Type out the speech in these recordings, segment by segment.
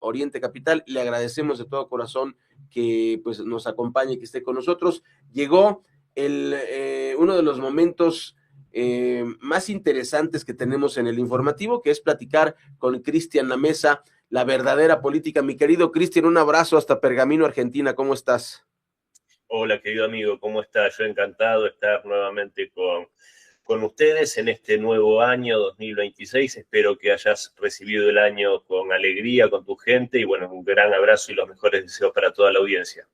Oriente Capital. Le agradecemos de todo corazón que pues, nos acompañe, que esté con nosotros. Llegó uno de los momentos más interesantes que tenemos en el informativo, que es platicar con Cristian Lamesa, la verdadera política. Mi querido Cristian, un abrazo hasta Pergamino, Argentina. ¿Cómo estás? Hola, querido amigo, ¿cómo estás? Yo encantado de estar nuevamente con ustedes en este nuevo año 2026. Espero que hayas recibido el año con alegría, con tu gente, y bueno, un gran abrazo y los mejores deseos para toda la audiencia.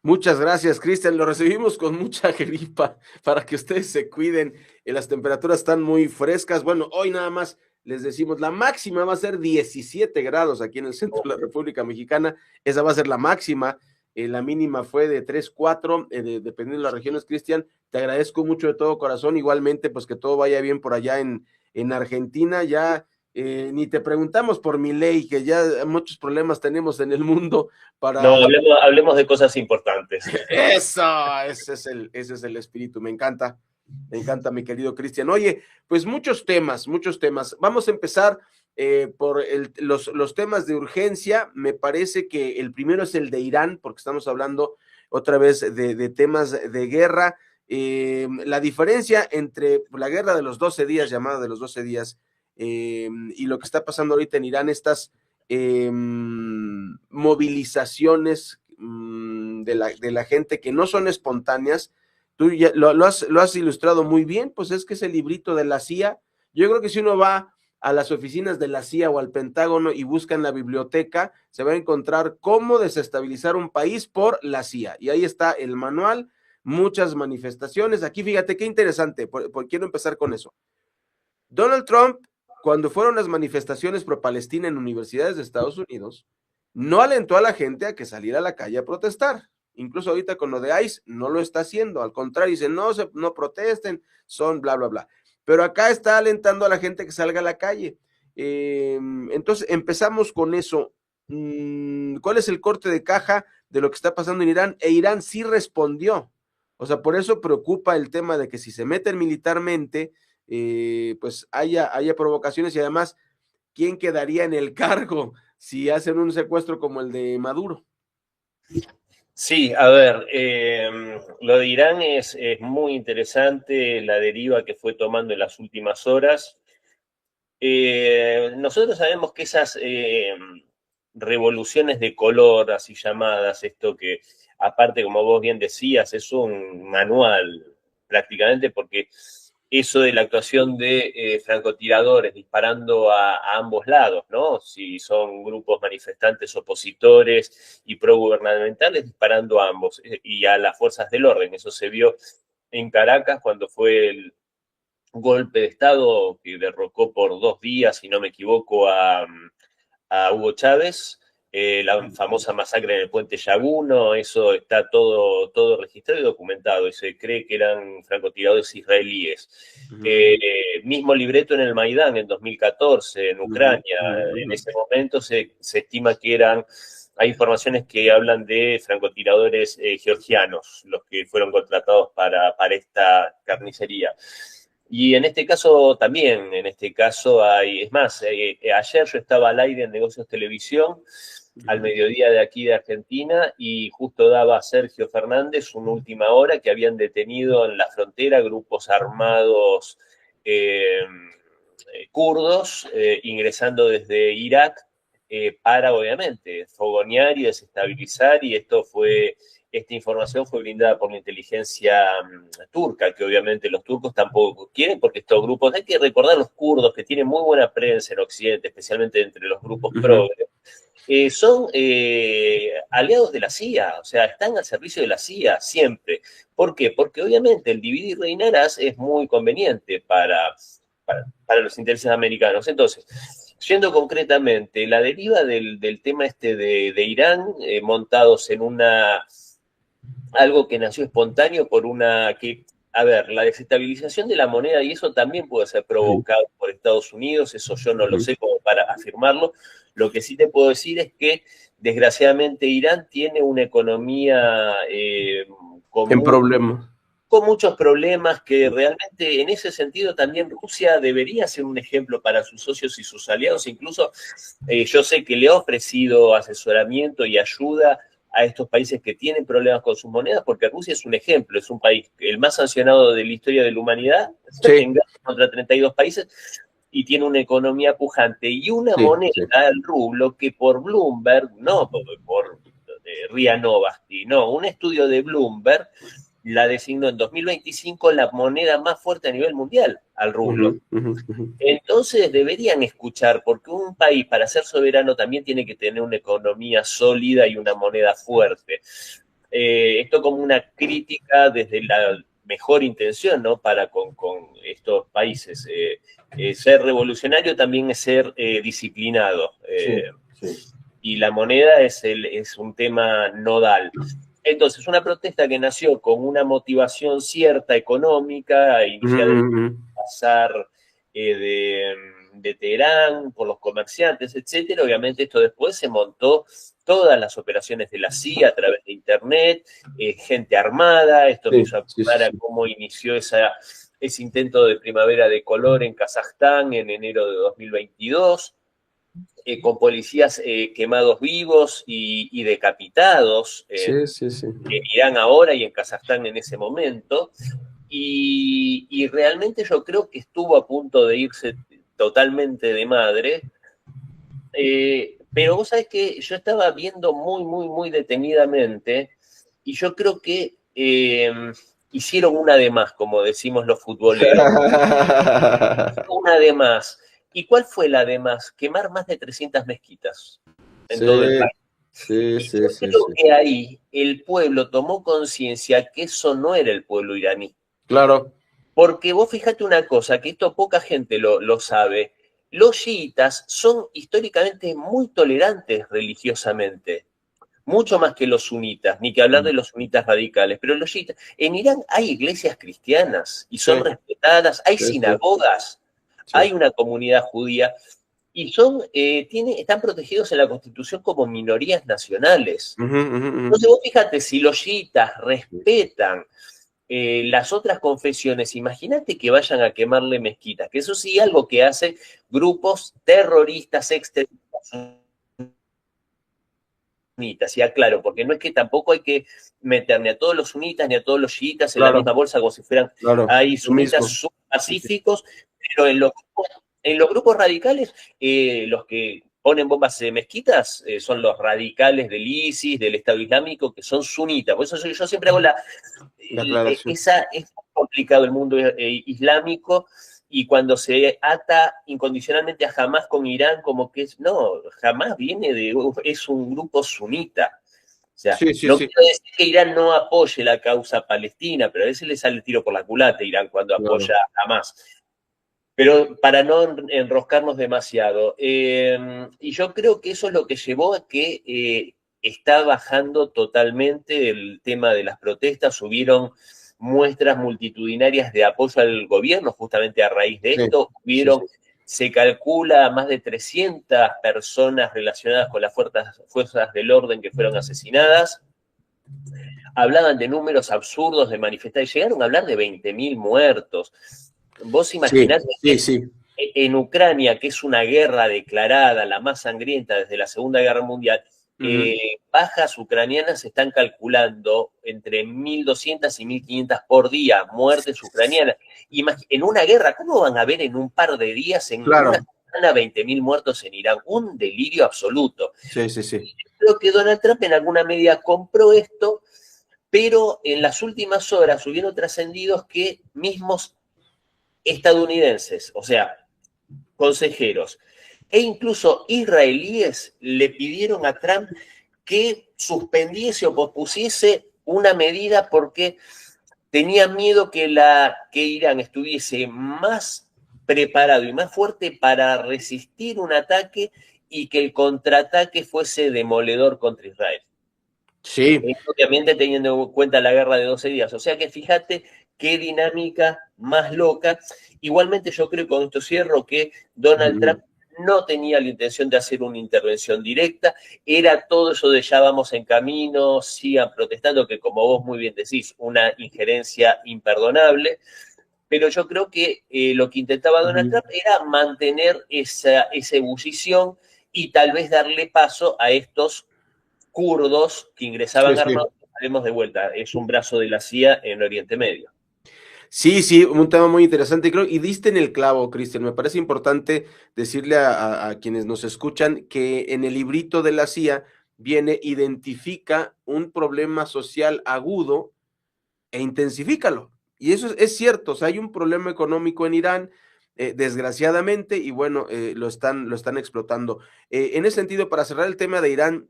Muchas gracias, Cristian. Lo recibimos con mucha gripa para que ustedes se cuiden. Las temperaturas están muy frescas. Bueno, hoy nada más les decimos, la máxima va a ser 17 grados aquí en el centro de la República Mexicana. Esa va a ser la máxima. La mínima fue de 3, 4, dependiendo de las regiones, Cristian. Te agradezco mucho de todo corazón. Igualmente, pues que todo vaya bien por allá en Argentina. Ya ni te preguntamos por mi ley, que ya muchos problemas tenemos en el mundo No, para hablemos de cosas importantes. eso, ese es el espíritu, me encanta, mi querido Cristian. Oye, pues muchos temas. Vamos a empezar por los temas de urgencia. Me parece que el primero es el de Irán, porque estamos hablando otra vez de temas de guerra. La diferencia entre la guerra de los 12 días, llamada de los 12 días, y lo que está pasando ahorita en Irán, estas movilizaciones de la gente que no son espontáneas. Tú ya lo has ilustrado muy bien, pues es que ese librito de la CIA, yo creo que si uno va a las oficinas de la CIA o al Pentágono y busca en la biblioteca, se va a encontrar cómo desestabilizar un país por la CIA. Y ahí está el manual, muchas manifestaciones. Aquí fíjate qué interesante, quiero empezar con eso. Donald Trump, cuando fueron las manifestaciones pro Palestina en universidades de Estados Unidos, no alentó a la gente a que saliera a la calle a protestar. Incluso ahorita con lo de ICE no lo está haciendo, al contrario, dicen no protesten, son bla, bla, bla. Pero acá está alentando a la gente que salga a la calle. Entonces empezamos con eso. ¿Cuál es el corte de caja de lo que está pasando en Irán? E Irán sí respondió. O sea, por eso preocupa el tema de que si se meten militarmente, pues haya provocaciones. Y además, ¿quién quedaría en el cargo si hacen un secuestro como el de Maduro? Sí, a ver, lo de Irán es muy interesante, la deriva que fue tomando en las últimas horas. Nosotros sabemos que esas revoluciones de color, así llamadas, esto que aparte, como vos bien decías, es un manual prácticamente, porque eso de la actuación de francotiradores disparando a ambos lados, ¿no? Si son grupos manifestantes opositores y progubernamentales, disparando a ambos y a las fuerzas del orden. Eso se vio en Caracas cuando fue el golpe de Estado que derrocó por 2 días, si no me equivoco, a Hugo Chávez, la famosa masacre en el puente Yaguno. Eso está todo registrado y documentado, y se cree que eran francotiradores israelíes. Mismo libreto en el Maidán en 2014, en Ucrania. En ese momento se estima que hay informaciones que hablan de francotiradores georgianos, los que fueron contratados para esta carnicería. Y en este caso también, es más, ayer yo estaba al aire en Negocios Televisión, al mediodía de aquí de Argentina, y justo daba a Sergio Fernández una última hora que habían detenido en la frontera grupos armados kurdos ingresando desde Irak para, obviamente, fogonear y desestabilizar, y esta información fue brindada por la inteligencia turca, que obviamente los turcos tampoco quieren, porque estos grupos, hay que recordar, los kurdos, que tienen muy buena prensa en Occidente, especialmente entre los grupos progres, son aliados de la CIA, o sea, están al servicio de la CIA siempre. ¿Por qué? Porque obviamente el dividir y reinarás es muy conveniente para los intereses americanos. Entonces, yendo concretamente, la deriva del tema de Irán, montados en algo que nació espontáneo a ver, la desestabilización de la moneda, y eso también puede ser provocado por Estados Unidos, eso yo no lo sé como para afirmarlo. Lo que sí te puedo decir es que, desgraciadamente, Irán tiene una economía en problemas. con muchos problemas que realmente en ese sentido también Rusia debería ser un ejemplo para sus socios y sus aliados. Incluso yo sé que le ha ofrecido asesoramiento y ayuda a estos países que tienen problemas con sus monedas, porque Rusia es un ejemplo, es un país el más sancionado de la historia de la humanidad, Sí, en guerra contra 32 países, y tiene una economía pujante y una sí, moneda, sí. el rublo, que por Bloomberg, no por RIA Novosti, no, un estudio de Bloomberg la designó en 2025 la moneda más fuerte a nivel mundial, al rublo. Entonces deberían escuchar, porque un país para ser soberano también tiene que tener una economía sólida y una moneda fuerte. Esto como una crítica desde la mejor intención, ¿no? Para con estos países. Ser revolucionario también es ser disciplinado. Sí, sí. Y la moneda es un tema nodal. Entonces, una protesta que nació con una motivación cierta económica, iniciada en pasar de Teherán por los comerciantes, etcétera. Obviamente esto después se montó todas las operaciones de la CIA a través de Internet, gente armada, esto me Sí, hizo sí, sí, acordar a sí. cómo inició ese intento de primavera de color en Kazajstán en enero de 2022, con policías quemados vivos y decapitados Sí, sí, sí. en Irán ahora y en Kazajstán en ese momento. Y realmente yo creo que estuvo a punto de irse totalmente de madre. Pero vos sabés que yo estaba viendo muy, muy, muy detenidamente y yo creo que hicieron una de más, como decimos los futboleros. Una de más. ¿Y cuál fue la de más? Quemar más de 300 mezquitas en Sí, todo el país. sí, Y yo sí, sí, creo sí. que ahí el pueblo tomó conciencia que eso no era el pueblo iraní. Claro. Porque vos fíjate una cosa, que esto poca gente lo sabe, los chiitas son históricamente muy tolerantes religiosamente, mucho más que los sunitas, ni que hablar de los sunitas radicales, pero los chiitas, en Irán hay iglesias cristianas y Sí, son respetadas, hay sí, sí, sinagogas, sí. hay una comunidad judía y están protegidos en la Constitución como minorías nacionales. Ujú, ujú, ujú. Entonces vos fíjate, si los chiitas respetan las otras confesiones, imagínate que vayan a quemarle mezquitas, que eso sí, algo que hacen grupos terroristas extremistas sunitas, ya claro, porque no es que tampoco hay que meter ni a todos los sunitas ni a todos los chiitas en la Claro, misma bolsa como si fueran, claro. hay Lo sunitas mismo. Sí, sí. pacíficos, pero en los grupos radicales, los que ponen bombas de mezquitas son los radicales del ISIS, del Estado Islámico, que son sunitas. Por eso yo siempre hago La aclaración. es complicado el mundo islámico y cuando se ata incondicionalmente a Hamas con Irán, como que no, Hamas es un grupo sunita. O sea, Sí, sí, no sí. quiero decir que Irán no apoye la causa palestina, pero a veces le sale el tiro por la culata a Irán cuando apoya Claro. a Hamas. Pero para no enroscarnos demasiado, y yo creo que eso es lo que llevó a que está bajando totalmente el tema de las protestas, subieron muestras multitudinarias de apoyo al gobierno justamente a raíz de Sí, esto, sí, sí. se calcula más de 300 personas relacionadas con las fuerzas del orden que fueron asesinadas, hablaban de números absurdos de manifestantes, llegaron a hablar de 20.000 muertos. Vos Sí, imaginate sí, que sí. en Ucrania, que es una guerra declarada, la más sangrienta desde la Segunda Guerra Mundial, Ujú. bajas ucranianas están calculando entre 1.200 y 1.500 por día, muertes ucranianas. En una guerra, ¿cómo van a haber en un par de días, en una Claro. semana, 20.000 muertos en Irán? Un delirio absoluto. Sí, sí, sí. Creo que Donald Trump en alguna medida compró esto, pero en las últimas horas hubieron trascendidos que mismos estadounidenses, o sea, consejeros e incluso israelíes le pidieron a Trump que suspendiese o pospusiese una medida porque tenían miedo que Irán estuviese más preparado y más fuerte para resistir un ataque y que el contraataque fuese demoledor contra Israel. Sí. Obviamente teniendo en cuenta la guerra de 12 días. O sea que fíjate qué dinámica más loca. Igualmente yo creo, con esto cierro, que Donald Trump Ujú. no tenía la intención de hacer una intervención directa, era todo eso de ya vamos en camino, sigan protestando, que como vos muy bien decís, una injerencia imperdonable, pero yo creo que lo que intentaba Donald Trump era mantener esa ebullición y tal vez darle paso a estos kurdos que ingresaban Sí, sí. armados. Haremos de vuelta, es un brazo de la CIA en Oriente Medio. Sí, sí, un tema muy interesante, creo, y diste en el clavo, Cristian. Me parece importante decirle a quienes nos escuchan que en el librito de la CIA viene, identifica un problema social agudo e intensifícalo. Y eso es cierto, o sea, hay un problema económico en Irán, desgraciadamente, y bueno, lo están explotando. En ese sentido, para cerrar el tema de Irán,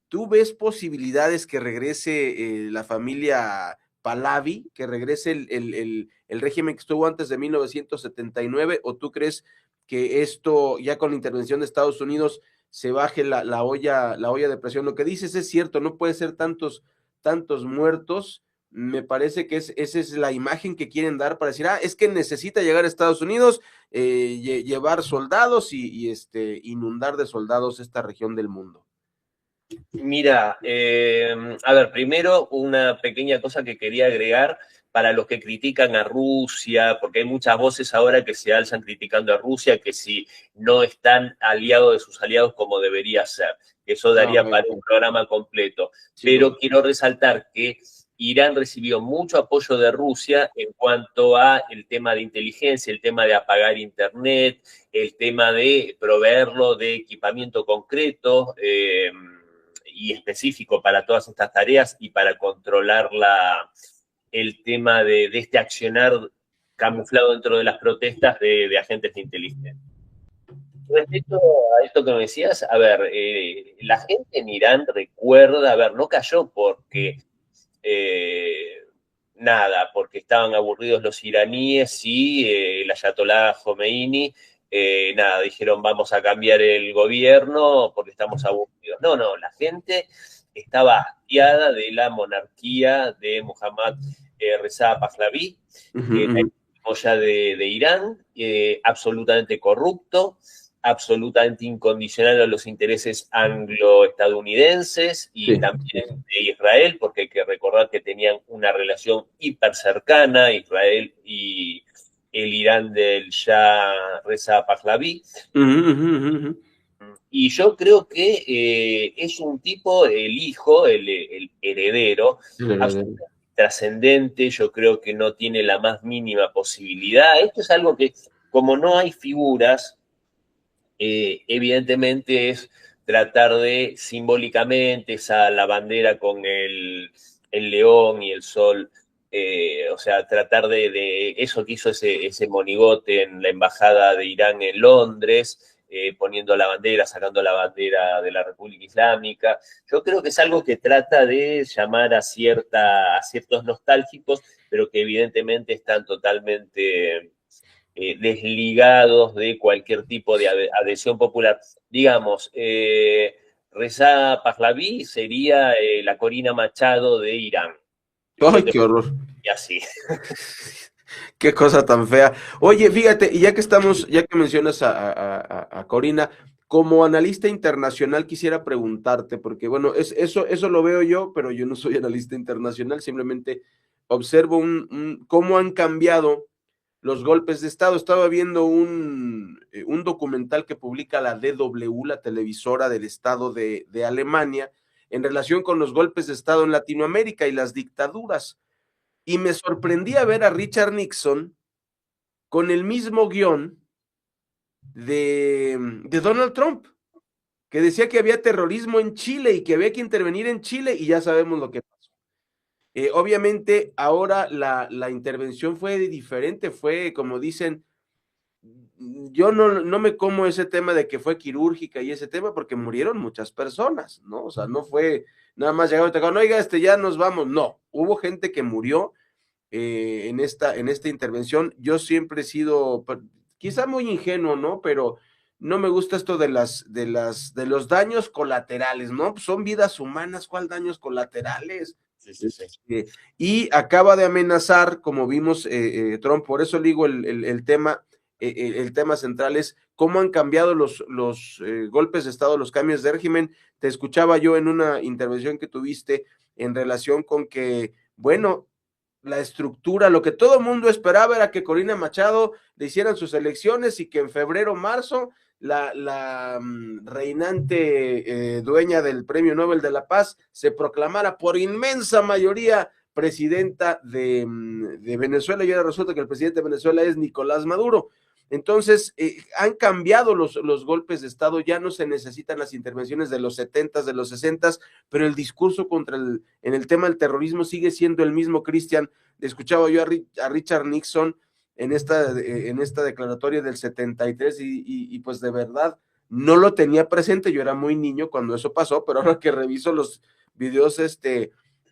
¿tú ves posibilidades que regrese la familia Pahlavi, que regrese el régimen que estuvo antes de 1979, o tú crees que esto, ya con la intervención de Estados Unidos, se baje la olla de presión? Lo que dices es cierto, no puede ser tantos muertos. Me parece que esa es la imagen que quieren dar para decir, es que necesita llegar a Estados Unidos, llevar soldados inundar de soldados esta región del mundo. Mira, a ver, primero una pequeña cosa que quería agregar para los que critican a Rusia, porque hay muchas voces ahora que se alzan criticando a Rusia, que si no están aliados de sus aliados como debería ser. Eso daría Okay. para un programa completo. Sin duda. Pero quiero resaltar que Irán recibió mucho apoyo de Rusia en cuanto a el tema de inteligencia, el tema de apagar Internet, el tema de proveerlo de equipamiento concreto. Y específico para todas estas tareas y para controlar el tema de este accionar camuflado dentro de las protestas de agentes de inteligencia. Respecto a esto que me decías, a ver, la gente en Irán recuerda, a ver, no cayó porque nada, porque estaban aburridos los iraníes y el ayatolá Khomeini, nada, dijeron vamos a cambiar el gobierno porque estamos aburridos. No, no, la gente estaba hastiada de la monarquía de Muhammad Reza Pahlavi, que era el ya de Irán, absolutamente corrupto, absolutamente incondicional a los intereses anglo-estadounidenses y Sí. también de Israel, porque hay que recordar que tenían una relación hiper cercana, Israel y el Irán del Shah Reza Pahlavi. Y yo creo que es un tipo, el hijo, el heredero, absolutamente trascendente, yo creo que no tiene la más mínima posibilidad. Esto es algo que, como no hay figuras, evidentemente es tratar de simbólicamente la bandera con el león y el sol, o sea, tratar de eso que hizo ese monigote en la embajada de Irán en Londres, poniendo la bandera, sacando la bandera de la República Islámica. Yo creo que es algo que trata de llamar a ciertos nostálgicos, pero que evidentemente están totalmente desligados de cualquier tipo de adhesión popular. Digamos, Reza Pahlavi sería la Corina Machado de Irán. Ay, Yo te qué horror. y así. Qué cosa tan fea. Oye, fíjate, y ya que mencionas a Corina, como analista internacional quisiera preguntarte, porque bueno, eso lo veo yo, pero yo no soy analista internacional, simplemente observo cómo han cambiado los golpes de Estado. Estaba viendo un documental que publica la DW, la televisora del Estado de Alemania, en relación con los golpes de Estado en Latinoamérica y las dictaduras. Y me sorprendía ver a Richard Nixon con el mismo guión de Donald Trump, que decía que había terrorismo en Chile y que había que intervenir en Chile, y ya sabemos lo que pasó. Obviamente, ahora la intervención fue diferente, fue como dicen, yo no me como ese tema de que fue quirúrgica y ese tema, porque murieron muchas personas, ¿no? O sea, no fue nada más llegar y te dijeron, oiga, ya nos vamos. No, hubo gente que murió en esta intervención. Yo siempre he sido, quizá muy ingenuo, ¿no? Pero no me gusta esto de los daños colaterales, ¿no? Pues son vidas humanas, ¿cuál daños colaterales? Sí, sí, sí. Y acaba de amenazar, como vimos Trump, por eso digo el tema, el tema central es cómo han cambiado los golpes de Estado, los cambios de régimen. Te escuchaba yo en una intervención que tuviste en relación con que, bueno, la estructura, lo que todo el mundo esperaba era que Corina Machado le hicieran sus elecciones y que en febrero, marzo, la reinante dueña del Premio Nobel de la Paz se proclamara por inmensa mayoría presidenta de Venezuela, y ahora resulta que el presidente de Venezuela es Nicolás Maduro. Entonces, han cambiado los golpes de Estado, ya no se necesitan las intervenciones de los 70s, de los 60s, pero el discurso en el tema del terrorismo sigue siendo el mismo, Cristian. Escuchaba yo a Richard Nixon en esta declaratoria del 73 y pues de verdad no lo tenía presente, yo era muy niño cuando eso pasó, pero ahora que reviso los videos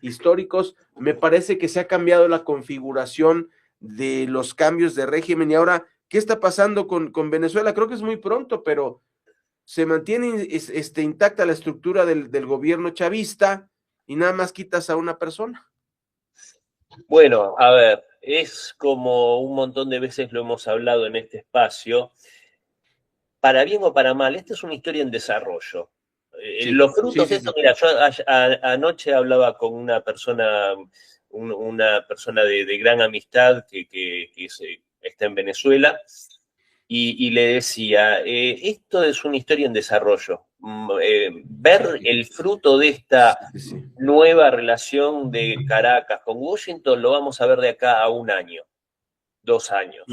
históricos, me parece que se ha cambiado la configuración de los cambios de régimen. Y ahora, ¿qué está pasando con Venezuela? Creo que es muy pronto, pero se mantiene intacta la estructura del gobierno chavista y nada más quitas a una persona. Bueno, a ver, es como un montón de veces lo hemos hablado en este espacio, para bien o para mal, esta es una historia en desarrollo. Sí, Los frutos sí, de sí, esto, sí. mira, yo anoche hablaba con una persona de gran amistad que está en Venezuela, y le decía, esto es una historia en desarrollo. Ver el fruto de esta Sí, sí. nueva relación de Caracas con Washington lo vamos a ver de acá a 1 año, 2 años.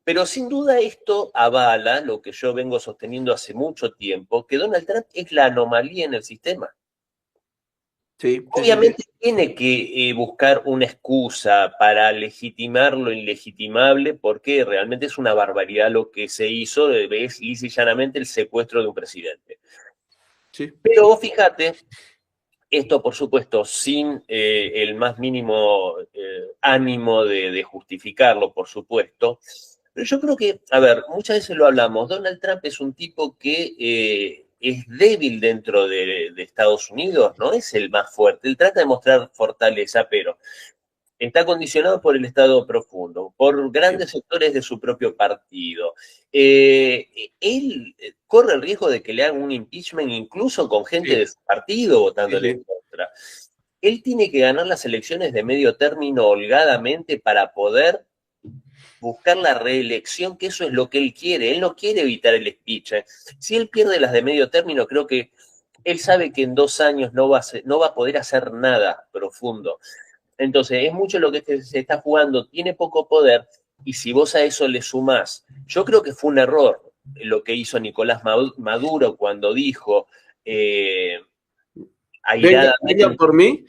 Pero sin duda esto avala lo que yo vengo sosteniendo hace mucho tiempo, que Donald Trump es la anomalía en el sistema. Sí, sí, sí, sí. Obviamente tiene que buscar una excusa para legitimar lo ilegitimable, porque realmente es una barbaridad lo que se hizo, es lisa y llanamente el secuestro de un presidente. Sí, Pero sí. vos fíjate, esto por supuesto sin el más mínimo ánimo de justificarlo, por supuesto, pero yo creo que, a ver, muchas veces lo hablamos, Donald Trump es un tipo que es débil dentro de Estados Unidos, no es el más fuerte, él trata de mostrar fortaleza, pero está condicionado por el Estado profundo, por Sí, grandes sectores de su propio partido. Él corre el riesgo de que le hagan un impeachment incluso con gente sí, de su partido sí, votándole en sí. contra. Él tiene que ganar las elecciones de medio término holgadamente para poder buscar la reelección, que eso es lo que él quiere. Él no quiere evitar el speech. Si él pierde las de medio término, creo que él sabe que en 2 años no va a poder hacer nada profundo. Entonces, es mucho lo que se está jugando, tiene poco poder, y si vos a eso le sumás, yo creo que fue un error lo que hizo Nicolás Maduro cuando dijo Vengan airadamente, por mí.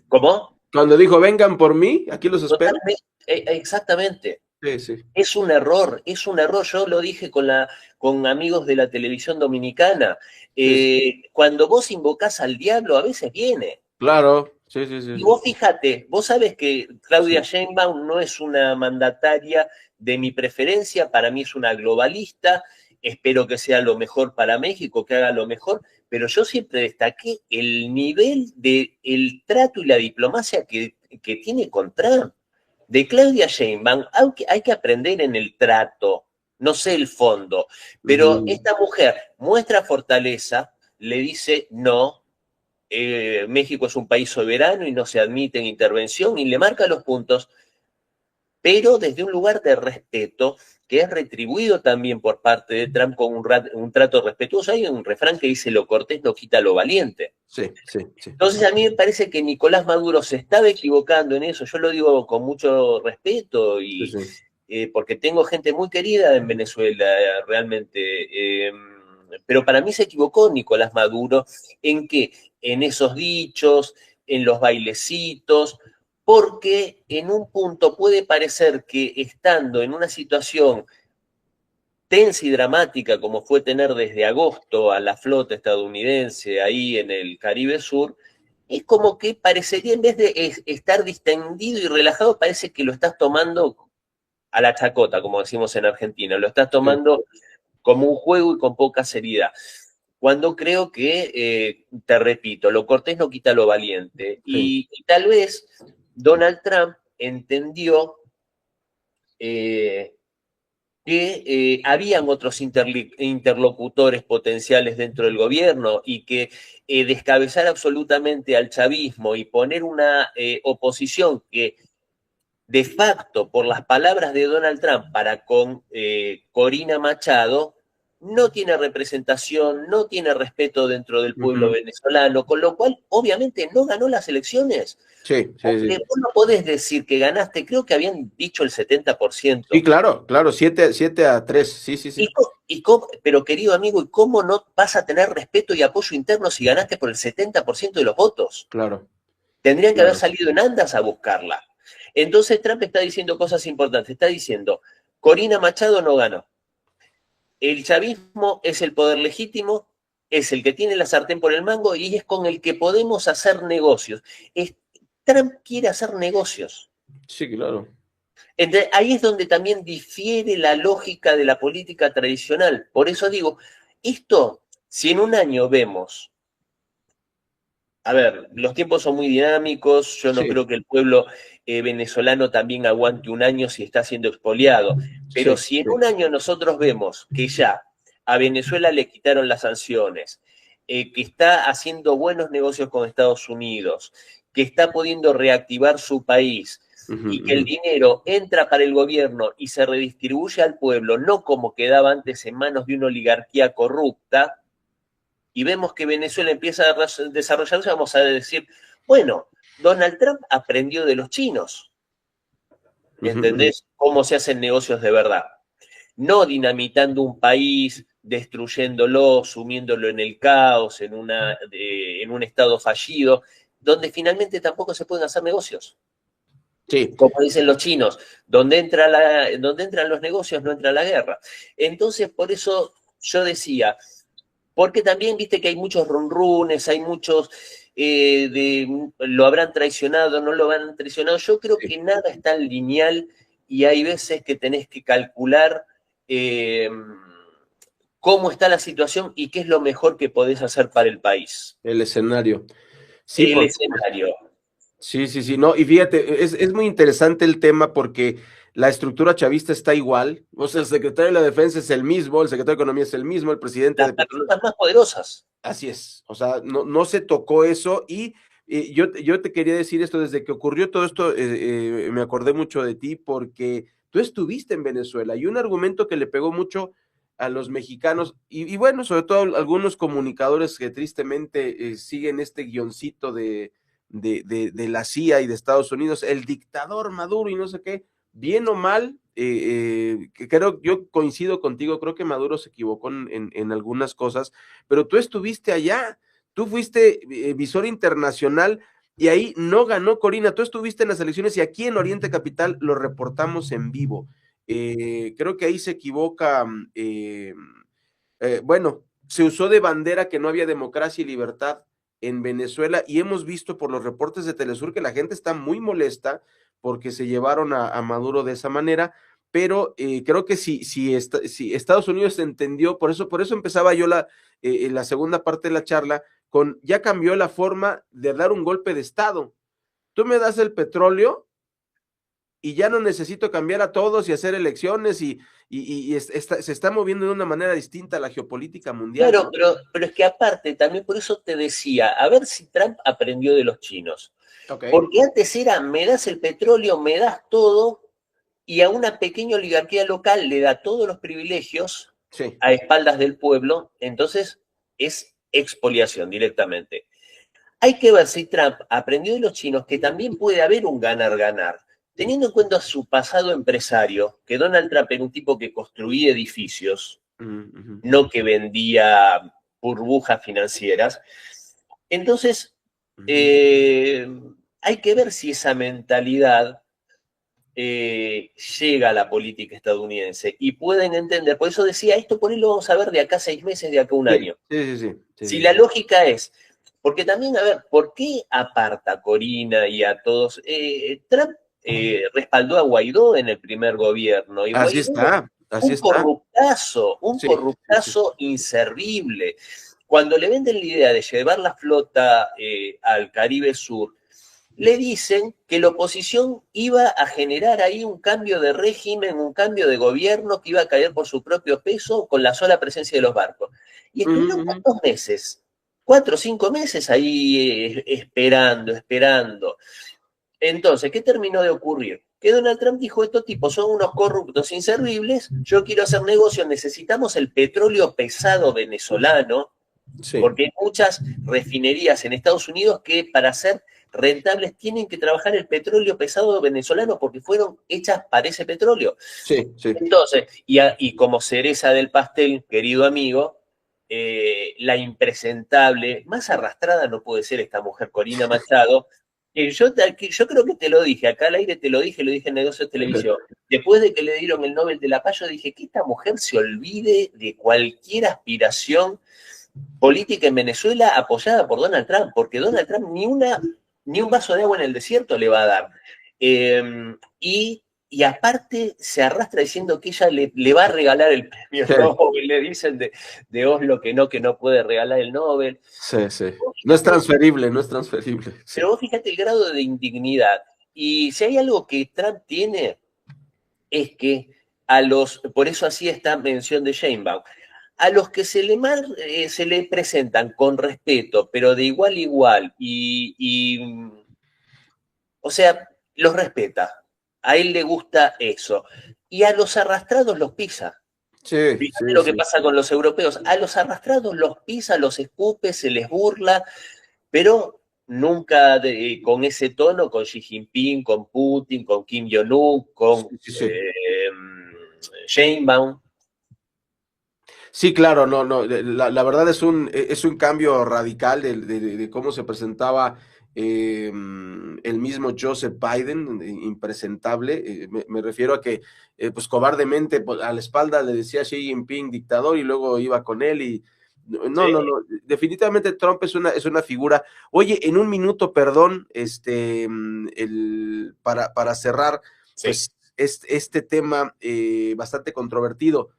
¿cómo? Cuando dijo, vengan por mí, aquí los espero. Totalmente, exactamente. Sí, sí, Es un error, es un error. Yo lo dije con amigos de la televisión dominicana. sí, sí. Cuando vos invocás al diablo, a veces viene. Claro, sí, sí, sí, Y sí. vos fíjate, vos sabés que Claudia Sí, Sheinbaum no es una mandataria de mi preferencia, para mí es una globalista, espero que sea lo mejor para México, que haga lo mejor, pero yo siempre destaqué el nivel del trato y la diplomacia que tiene con Trump. De Claudia Sheinbaum hay que aprender en el trato, no sé el fondo, pero ujú. esta mujer muestra fortaleza, le dice no, México es un país soberano y no se admite intervención, y le marca los puntos, pero desde un lugar de respeto que es retribuido también por parte de Trump con un trato respetuoso. Hay un refrán que dice: lo cortés no quita lo valiente. Sí, sí, sí. Entonces a mí me parece que Nicolás Maduro se estaba equivocando en eso. Yo lo digo con mucho respeto, Sí, y sí. porque tengo gente muy querida en Venezuela, realmente. Pero para mí se equivocó Nicolás Maduro en que en esos dichos, en los bailecitos, porque en un punto puede parecer que estando en una situación tensa y dramática como fue tener desde agosto a la flota estadounidense ahí en el Caribe Sur, es como que parecería, en vez de estar distendido y relajado, parece que lo estás tomando a la chacota, como decimos en Argentina, lo estás Sí, tomando como un juego y con poca seriedad. Cuando creo que, te repito, lo cortés no quita lo valiente. sí. Y tal vez Donald Trump entendió que habían otros interlocutores potenciales dentro del gobierno y que descabezar absolutamente al chavismo y poner una oposición que de facto, por las palabras de Donald Trump para con Corina Machado, no tiene representación, no tiene respeto dentro del pueblo venezolano, con lo cual obviamente no ganó las elecciones. Sí, sí, Porque sí. vos no podés decir que ganaste, creo que habían dicho el 70%. Sí, claro, claro, 7-3, sí, sí, sí. Pero querido amigo, ¿y cómo no vas a tener respeto y apoyo interno si ganaste por el 70% de los votos? Claro, Tendrían que haber claro. salido en andas a buscarla. Entonces Trump está diciendo cosas importantes. Está diciendo, Corina Machado no ganó. El chavismo es el poder legítimo, es el que tiene la sartén por el mango y es con el que podemos hacer negocios. Trump quiere hacer negocios. Sí, claro. Entonces, ahí es donde también difiere la lógica de la política tradicional. Por eso digo, esto, si en un año vemos, a ver, los tiempos son muy dinámicos, yo no Sí, creo que el pueblo venezolano también aguante un año si está siendo expoliado, pero sí, si en sí. un año nosotros vemos que ya a Venezuela le quitaron las sanciones, que está haciendo buenos negocios con Estados Unidos, que está pudiendo reactivar su país Ujú, y que el ujú. dinero entra para el gobierno y se redistribuye al pueblo, no como quedaba antes en manos de una oligarquía corrupta, y vemos que Venezuela empieza a desarrollarse, vamos a decir, bueno, Donald Trump aprendió de los chinos, Ujú, ujú. ¿entendés? Cómo se hacen negocios de verdad. No dinamitando un país, destruyéndolo, sumiéndolo en el caos, en un estado fallido, donde finalmente tampoco se pueden hacer negocios. Sí, Como dicen los chinos, donde entran los negocios no entra la guerra. Entonces, por eso yo decía, porque también viste que hay muchos runrunes, hay muchos lo habrán traicionado, no lo habrán traicionado. Yo creo sí. que nada es tan lineal y hay veces que tenés que calcular eh, cómo está la situación y qué es lo mejor que podés hacer para el país. El escenario. Sí, El porque escenario. sí, sí, sí, no, y fíjate, es muy interesante el tema porque la estructura chavista está igual, o sea, el secretario de la Defensa es el mismo, el secretario de Economía es el mismo, el presidente Las de Petróleo, personas más poderosas. así es, o sea, no, no se tocó eso y yo te quería decir esto, desde que ocurrió todo esto, me acordé mucho de ti porque tú estuviste en Venezuela y un argumento que le pegó mucho a los mexicanos y bueno, sobre todo algunos comunicadores que tristemente siguen este guioncito de la CIA y de Estados Unidos, el dictador Maduro y no sé qué, bien o mal, que creo, yo coincido contigo, creo que Maduro se equivocó en algunas cosas, pero tú estuviste allá, tú fuiste visor internacional y ahí no ganó Corina, tú estuviste en las elecciones y aquí en Oriente Capital lo reportamos en vivo. Creo que ahí se equivoca, bueno, se usó de bandera que no había democracia y libertad en Venezuela y hemos visto por los reportes de Telesur que la gente está muy molesta porque se llevaron a Maduro de esa manera, pero creo que si Estados Unidos entendió, por eso empezaba yo la segunda parte de la charla con ya cambió la forma de dar un golpe de Estado. Tú me das el petróleo y ya no necesito cambiar a todos y hacer elecciones se está moviendo de una manera distinta la geopolítica mundial, Claro, ¿no? pero es que aparte, también por eso te decía, a ver si Trump aprendió de los chinos. Ok. Porque antes era, me das el petróleo, me das todo, y a una pequeña oligarquía local le da todos los privilegios Sí. a espaldas del pueblo, entonces es expoliación directamente. Hay que ver si Trump aprendió de los chinos que también puede haber un ganar-ganar. Teniendo en cuenta su pasado empresario, que Donald Trump era un tipo que construía edificios, Ujú, no que vendía burbujas financieras. Entonces, ujú. eh, hay que ver si esa mentalidad llega a la política estadounidense y pueden entender, por eso decía, esto por ahí lo vamos a ver de acá a 6 meses, de acá a un Sí, año. sí, sí, sí, Si sí, la sí. lógica es, porque también, a ver, ¿por qué aparta a Corina y a todos? Trump respaldó a Guaidó en el primer gobierno y Así Guaidó está, así un está. un Sí, sí, sí. corruptazo inservible. Cuando le venden la idea de llevar la flota al Caribe Sur, le dicen que la oposición iba a generar ahí un cambio de régimen, un cambio de gobierno que iba a caer por su propio peso con la sola presencia de los barcos. Y estuvieron Ujú. 4 meses, 4 o 5 meses ahí esperando. Entonces, ¿qué terminó de ocurrir? Que Donald Trump dijo, estos tipos son unos corruptos inservibles, yo quiero hacer negocios, necesitamos el petróleo pesado venezolano, Sí, porque hay muchas refinerías en Estados Unidos que para ser rentables tienen que trabajar el petróleo pesado venezolano porque fueron hechas para ese petróleo. sí, sí. Entonces, y como cereza del pastel, querido amigo, la impresentable, más arrastrada no puede ser esta mujer, Corina Machado. Yo creo que te lo dije, acá al aire te lo dije en Negocios de Televisión. Después de que le dieron el Nobel de la Paz, yo dije que esta mujer se olvide de cualquier aspiración política en Venezuela apoyada por Donald Trump, porque Donald Trump ni un vaso de agua en el desierto le va a dar. Y aparte se arrastra diciendo que ella le va a regalar el premio Sí, Nobel, le dicen de Oslo que no puede regalar el Nobel. sí, sí. Vos No es fíjate, transferible, no es transferible. Sí. pero vos fíjate el grado de indignidad. Y si hay algo que Trump tiene, es que por eso hacía esta mención de Sheinbaum, a los que se le presentan con respeto, pero de igual a igual, o sea, los respeta. A él le gusta eso. Y a los arrastrados los pisa. Sí, Fíjate sí, lo que sí. pasa con los europeos. A los arrastrados los pisa, los escupe, se les burla, pero nunca con ese tono, con Xi Jinping, con Putin, con Kim Jong-un, con Sí, sí, sí. Sheinbaum. Sí, claro, no, no, la verdad es un cambio radical de cómo se presentaba el mismo Joseph Biden, impresentable. Me refiero a que, pues cobardemente, pues, a la espalda le decía a Xi Jinping dictador y luego iba con él y no, no, ¿Sí? no, definitivamente Trump es una figura. Oye, en un minuto, perdón, para cerrar, Sí. pues este tema bastante controvertido.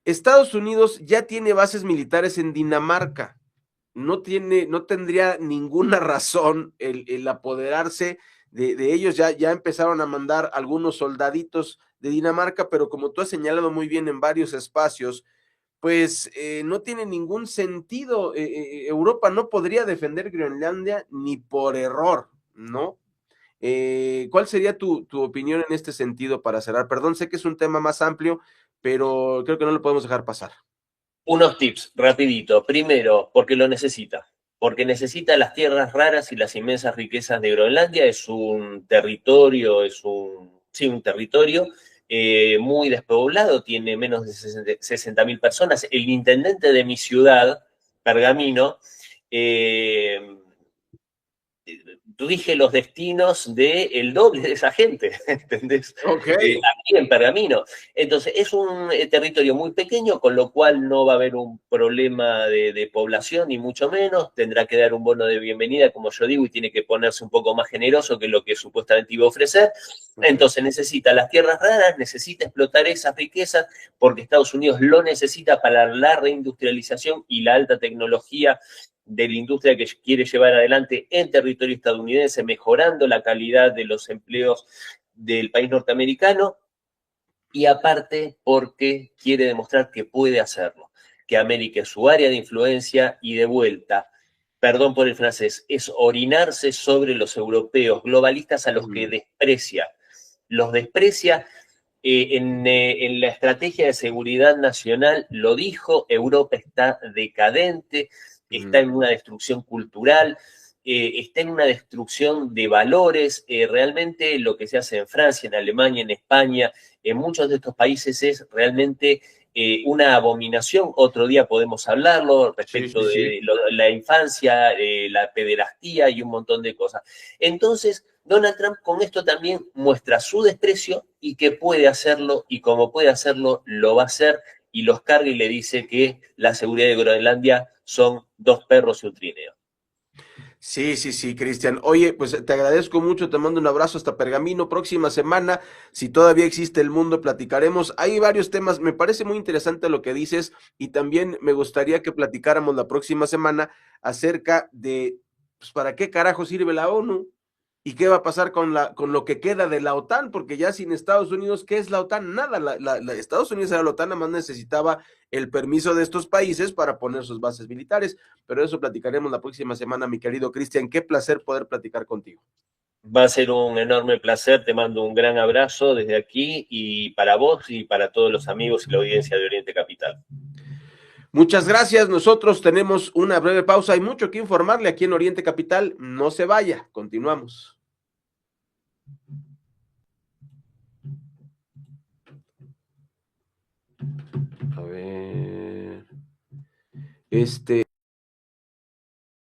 Estados Unidos ya tiene bases militares en Dinamarca. No tendría ninguna razón el apoderarse de ellos. Ya empezaron a mandar algunos soldaditos de Dinamarca, pero como tú has señalado muy bien en varios espacios, pues no tiene ningún sentido. Europa no podría defender Groenlandia ni por error, ¿no? ¿Cuál sería tu opinión en este sentido para cerrar? Perdón, sé que es un tema más amplio, pero creo que no lo podemos dejar pasar. Unos tips, rapidito. Primero, porque lo necesita. Porque necesita las tierras raras y las inmensas riquezas de Groenlandia. Es un territorio, sí, un territorio muy despoblado, tiene menos de 60.000 personas. El intendente de mi ciudad, Pergamino, eh, rige los destinos del doble de esa gente, ¿entendés? Ok. Aquí en Pergamino. Entonces, es un territorio muy pequeño, con lo cual no va a haber un problema de población, ni mucho menos. Tendrá que dar un bono de bienvenida, como yo digo, y tiene que ponerse un poco más generoso que lo que supuestamente iba a ofrecer. Ok. Entonces, necesita las tierras raras, necesita explotar esas riquezas, porque Estados Unidos lo necesita para la reindustrialización y la alta tecnología de la industria que quiere llevar adelante en territorio estadounidense, mejorando la calidad de los empleos del país norteamericano, y aparte porque quiere demostrar que puede hacerlo, que América es su área de influencia y de vuelta, perdón por el francés, es orinarse sobre los europeos globalistas a los que Mm, desprecia. Los desprecia en la estrategia de seguridad nacional, lo dijo, Europa está decadente, está mm. en una destrucción cultural, está en una destrucción de valores. Realmente lo que se hace en Francia, en Alemania, en España, en muchos de estos países es realmente una abominación. Otro día podemos hablarlo Sí, sí, respecto sí. de la infancia, la pederastía y un montón de cosas. Entonces, Donald Trump con esto también muestra su desprecio y que puede hacerlo, y como puede hacerlo, lo va a hacer, y los carga y le dice que la seguridad de Groenlandia son 2 perros y un trineo. Sí, sí, sí, Cristian. Oye, pues te agradezco mucho, te mando un abrazo hasta Pergamino. Próxima semana, si todavía existe el mundo, platicaremos. Hay varios temas, me parece muy interesante lo que dices y también me gustaría que platicáramos la próxima semana acerca de, pues, ¿para qué carajo sirve la ONU? ¿Y qué va a pasar con lo que queda de la OTAN? Porque ya sin Estados Unidos, ¿qué es la OTAN? Nada. Estados Unidos era la OTAN, nada más necesitaba el permiso de estos países para poner sus bases militares. Pero eso platicaremos la próxima semana, mi querido Cristian. Qué placer poder platicar contigo. Va a ser un enorme placer, te mando un gran abrazo desde aquí y para vos y para todos los amigos y la audiencia de Oriente Capital. Muchas gracias. Nosotros tenemos una breve pausa. Hay mucho que informarle aquí en Oriente Capital. No se vaya. Continuamos. A ver.